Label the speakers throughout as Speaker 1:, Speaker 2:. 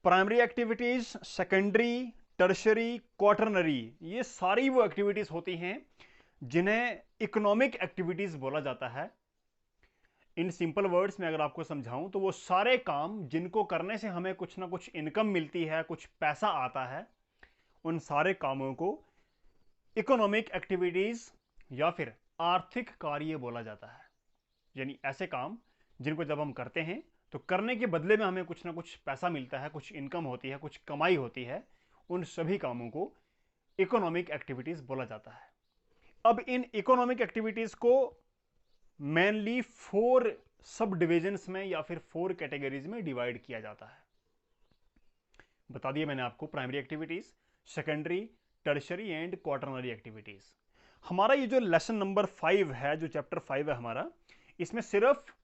Speaker 1: Primary activities, secondary, tertiary, quaternary, ये सारी वो एक्टिविटीज होती हैं जिन्हें इकोनॉमिक एक्टिविटीज बोला जाता है। इन सिंपल वर्ड्स में अगर आपको समझाऊं तो वो सारे काम जिनको करने से हमें कुछ ना कुछ इनकम मिलती है, कुछ पैसा आता है, उन सारे कामों को इकोनॉमिक एक्टिविटीज या फिर आर्थिक कार्य बोला जाता है। यानी ऐसे काम जिनको जब हम करते हैं तो करने के बदले में हमें कुछ ना कुछ पैसा मिलता है, कुछ इनकम होती है, कुछ कमाई होती है, उन सभी कामों को इकोनॉमिक एक्टिविटीज बोला जाता है। अब इन इकोनॉमिक एक्टिविटीज को मेनली 4 सब डिविजन्स में या फिर 4 कैटेगरीज में डिवाइड किया जाता है। बता दिया मैंने आपको, primary activities, secondary, tertiary and quaternary activities. हमारा ये जो लेसन नंबर 5 है, जो चैप्टर 5 है हमारा, इसमें सिर्फ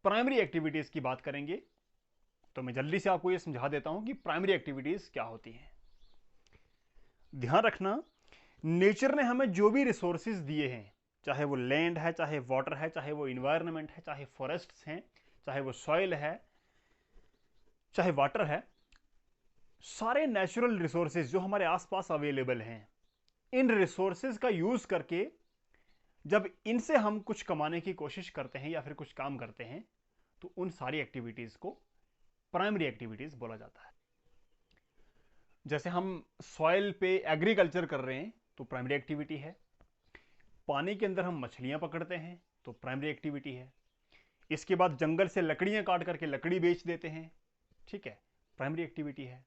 Speaker 1: प्राइमरी एक्टिविटीज की बात करेंगे। तो मैं जल्दी से आपको ये समझा देता हूं कि प्राइमरी एक्टिविटीज क्या होती हैं। ध्यान रखना, नेचर ने हमें जो भी रिसोर्सेज दिए हैं, चाहे वो लैंड है, चाहे वाटर है, चाहे वो इन्वायरमेंट है, चाहे फॉरेस्ट्स हैं, चाहे वो सॉइल है, चाहे वाटर है, सारे नेचुरल रिसोर्सेज जो हमारे आसपास अवेलेबल हैं, इन रिसोर्सेज का यूज करके जब इनसे हम कुछ कमाने की कोशिश करते हैं या फिर कुछ काम करते हैं, तो उन सारी एक्टिविटीज को प्राइमरी एक्टिविटीज बोला जाता है। जैसे हम सॉइल पे एग्रीकल्चर कर रहे हैं तो प्राइमरी एक्टिविटी है। पानी के अंदर हम मछलियां पकड़ते हैं तो प्राइमरी एक्टिविटी है। इसके बाद जंगल से लकड़ियां काट करके लकड़ी बेच देते हैं, ठीक है, प्राइमरी एक्टिविटी है।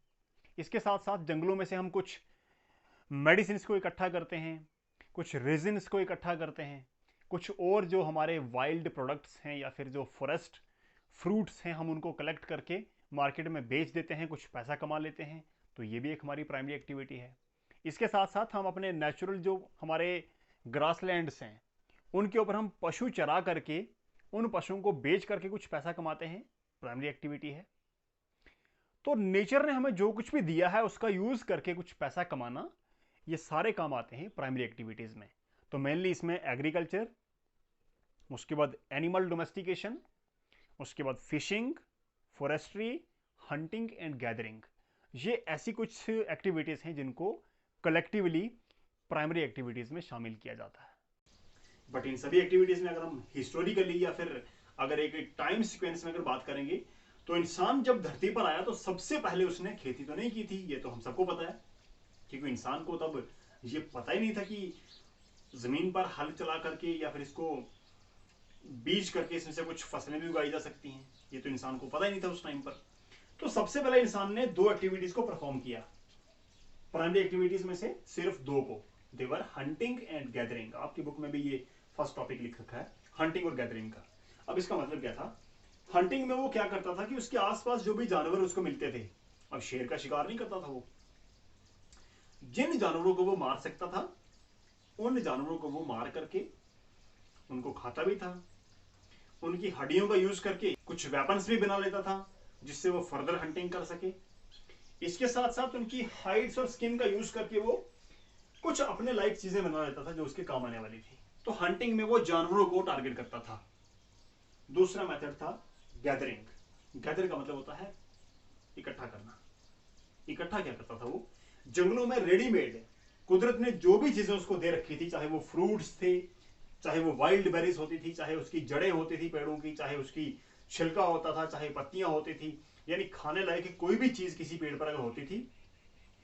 Speaker 1: इसके साथ साथ जंगलों में से हम कुछ मेडिसिन को इकट्ठा करते हैं, कुछ रेजिन्स को इकट्ठा करते हैं, कुछ और जो हमारे वाइल्ड प्रोडक्ट्स हैं या फिर जो फॉरेस्ट फ्रूट्स हैं, हम उनको कलेक्ट करके मार्केट में बेच देते हैं, कुछ पैसा कमा लेते हैं। तो ये भी एक हमारी प्राइमरी एक्टिविटी है। इसके साथ साथ हम अपने नेचुरल जो हमारे ग्रासलैंड्स हैं, उनके ऊपर हम पशु चरा करके उन पशुओं को बेच करके कुछ पैसा कमाते हैं, प्राइमरी एक्टिविटी है। तो नेचर ने हमें जो कुछ भी दिया है उसका यूज करके कुछ पैसा कमाना, ये सारे काम आते हैं प्राइमरी एक्टिविटीज में। तो मेनली इसमें एग्रीकल्चर, उसके बाद एनिमल डोमेस्टिकेशन, उसके बाद fishing, forestry, hunting and gathering, ये ऐसी कुछ एक्टिविटीज हैं जिनको कलेक्टिवली प्राइमरी एक्टिविटीज में शामिल किया जाता है। बट इन सभी एक्टिविटीज में अगर हम हिस्टोरिकली या फिर अगर एक टाइम सीक्वेंस में अगर बात करेंगे, तो इंसान जब धरती पर आया तो सबसे पहले उसने खेती तो नहीं की थी, ये तो हम सबको पता है, क्योंकि इंसान को तब ये पता ही नहीं था कि जमीन पर हल चला करके या फिर इसको बीज करके इसमें से कुछ फसलें भी उगाई जा सकती हैं। ये तो इंसान को पता ही नहीं था उस टाइम पर। तो सबसे पहले इंसान ने 2 एक्टिविटीज को परफॉर्म किया, प्राइमरी एक्टिविटीज में से सिर्फ 2 को, देवर हंटिंग एंड गैदरिंग। आपकी बुक में भी ये फर्स्ट टॉपिक लिख रखा है, हंटिंग और गैदरिंग का। अब इसका मतलब क्या था? हंटिंग में वो क्या करता था कि उसके आसपास जो भी जानवर उसको मिलते थे, अब शेर का शिकार नहीं करता था वो, जिन जानवरों को वो मार सकता था उन जानवरों को वो मार करके उनको खाता भी था। उनकी हड्डियों का यूज करके कुछ वेपन्स भी बना लेता था जिससे वो फर्दर हंटिंग कर सके। इसके साथ साथ उनकी हाइड्स और स्किन का यूज करके वो कुछ अपने लाइक चीजें बना लेता था जो उसके काम आने वाली थी। तो हंटिंग में वो जानवरों को टारगेट करता था। दूसरा मेथड था गैदरिंग। गैदर का मतलब होता है इकट्ठा करना। इकट्ठा क्या करता था वो? जंगलों में रेडीमेड कुदरत ने जो भी चीजें उसको दे रखी थी, चाहे वो फ्रूट्स थे, चाहे वो वाइल्ड बेरीज होती थी, चाहे उसकी जड़ें होती थी पेड़ों की, चाहे उसकी छिलका होता था, चाहे पत्तियां होती थी, यानी खाने लायक कोई भी चीज किसी पेड़ पर अगर होती थी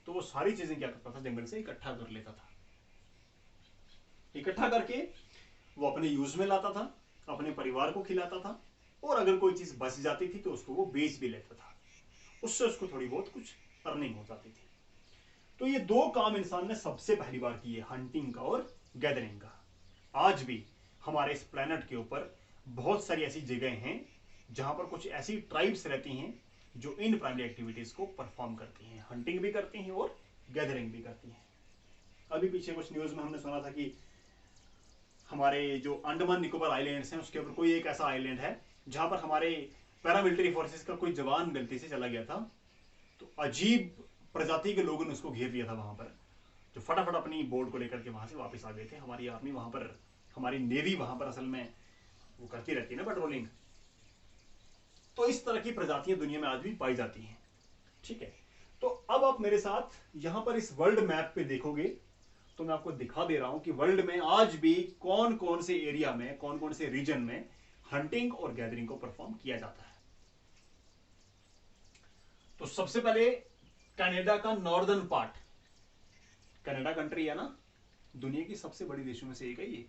Speaker 1: तो वो सारी चीजें क्या करता था, जंगल से इकट्ठा कर लेता था। इकट्ठा करके वो अपने यूज में लाता था, अपने परिवार को खिलाता था, और अगर कोई चीज बच जाती थी तो उसको वो बेच भी लेता था, उससे उसको थोड़ी बहुत कुछ अर्निंग हो जाती थी। तो ये 2 काम इंसान ने सबसे पहली बार किए, हंटिंग का और गैदरिंग का। आज भी हमारे इस प्लेनेट के ऊपर बहुत सारी ऐसी जगह हैं जहां पर कुछ ऐसी ट्राइब्स रहती हैं जो इन प्राइमरी एक्टिविटीज को परफॉर्म करती हैं, हंटिंग भी करती हैं और गैदरिंग भी करती हैं। अभी पीछे कुछ न्यूज में हमने सुना था कि हमारे जो अंडमान निकोबार आइलैंड्स हैं उसके ऊपर कोई एक ऐसा आइलैंड है जहां पर हमारे पैरामिलिट्री फोर्सेस का कोई जवान गलती से चला गया था, तो अजीब प्रजाति के लोगों ने उसको घेर लिया था वहां पर, जो फटाफट अपनी बोट को लेकर के वहां से वापस आ गए थे। हमारी आर्मी वहां पर, हमारी नेवी वहां पर असल में वो करती रहती है ना पेट्रोलिंग। तो इस तरह की प्रजातियां दुनिया में आज भी पाई जाती हैं। ठीक है, तो अब आप मेरे साथ यहां पर इस वर्ल्ड मैप पे देखोगे तो मैं आपको दिखा दे रहा हूं कि वर्ल्ड में आज भी कौन कौन से एरिया में, कौन कौन से रीजन में हंटिंग और गैदरिंग को परफॉर्म किया जाता है। तो सबसे पहले कनाडा का नॉर्दर्न पार्ट, कनाडा कंट्री है ना, दुनिया की सबसे बड़ी देशों में से एक है ये।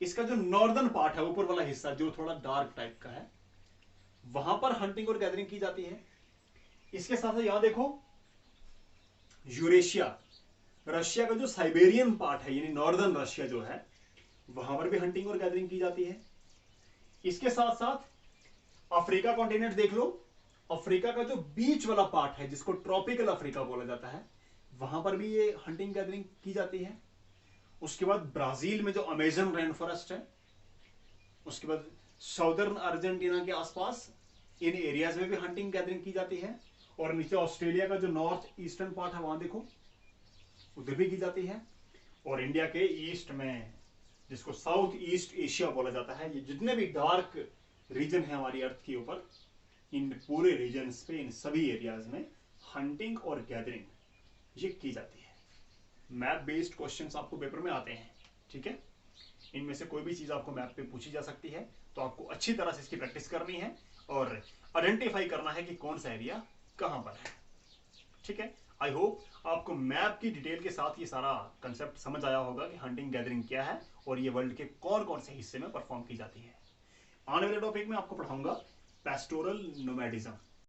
Speaker 1: इसका जो नॉर्दर्न पार्ट है, ऊपर वाला हिस्सा जो थोड़ा डार्क टाइप का है, वहां पर हंटिंग और गैदरिंग की जाती है। इसके साथ साथ यहां देखो यूरेशिया, रशिया का जो साइबेरियन पार्ट है यानी नॉर्दर्न रशिया जो है, वहां पर भी हंटिंग और गैदरिंग की जाती है। इसके साथ साथ अफ्रीका कॉन्टिनेंट देख लो, अफ्रीका का जो बीच वाला पार्ट है जिसको ट्रॉपिकल अफ्रीका बोला जाता है, वहां पर भी ये हंटिंग गैदरिंग की जाती है। उसके बाद ब्राजील में जो अमेजन रेन फॉरेस्ट है, उसके बाद साउदर्न अर्जेंटीना के आसपास इन एरियाज में भी हंटिंग गैदरिंग की जाती है। और नीचे ऑस्ट्रेलिया का जो नॉर्थ ईस्टर्न पार्ट है वहां देखो, उधर भी की जाती है। और इंडिया के ईस्ट में, जिसको साउथ ईस्ट एशिया बोला जाता है, ये जितने भी डार्क रीजन है हमारी अर्थ के ऊपर, इन पूरे रीजन पे, इन सभी एरियाज में हंटिंग और गैदरिंग ये की जाती है। मैप बेस्ड क्वेश्चंस आपको पेपर में आते हैं, ठीक है। इनमें से कोई भी चीज आपको मैप पे पूछी जा सकती है, तो आपको अच्छी तरह से इसकी प्रैक्टिस करनी है और आइडेंटिफाई करना है कि कौन सा एरिया कहां पर है, ठीक है। आई होप आपको मैप की डिटेल के साथ ये सारा कंसेप्ट समझ आया होगा कि हंटिंग गैदरिंग क्या है और ये वर्ल्ड के कौन कौन से हिस्से में परफॉर्म की जाती है। आने वाले टॉपिक में आपको पढ़ाऊंगा पेस्टोरल नोमैडिज्म।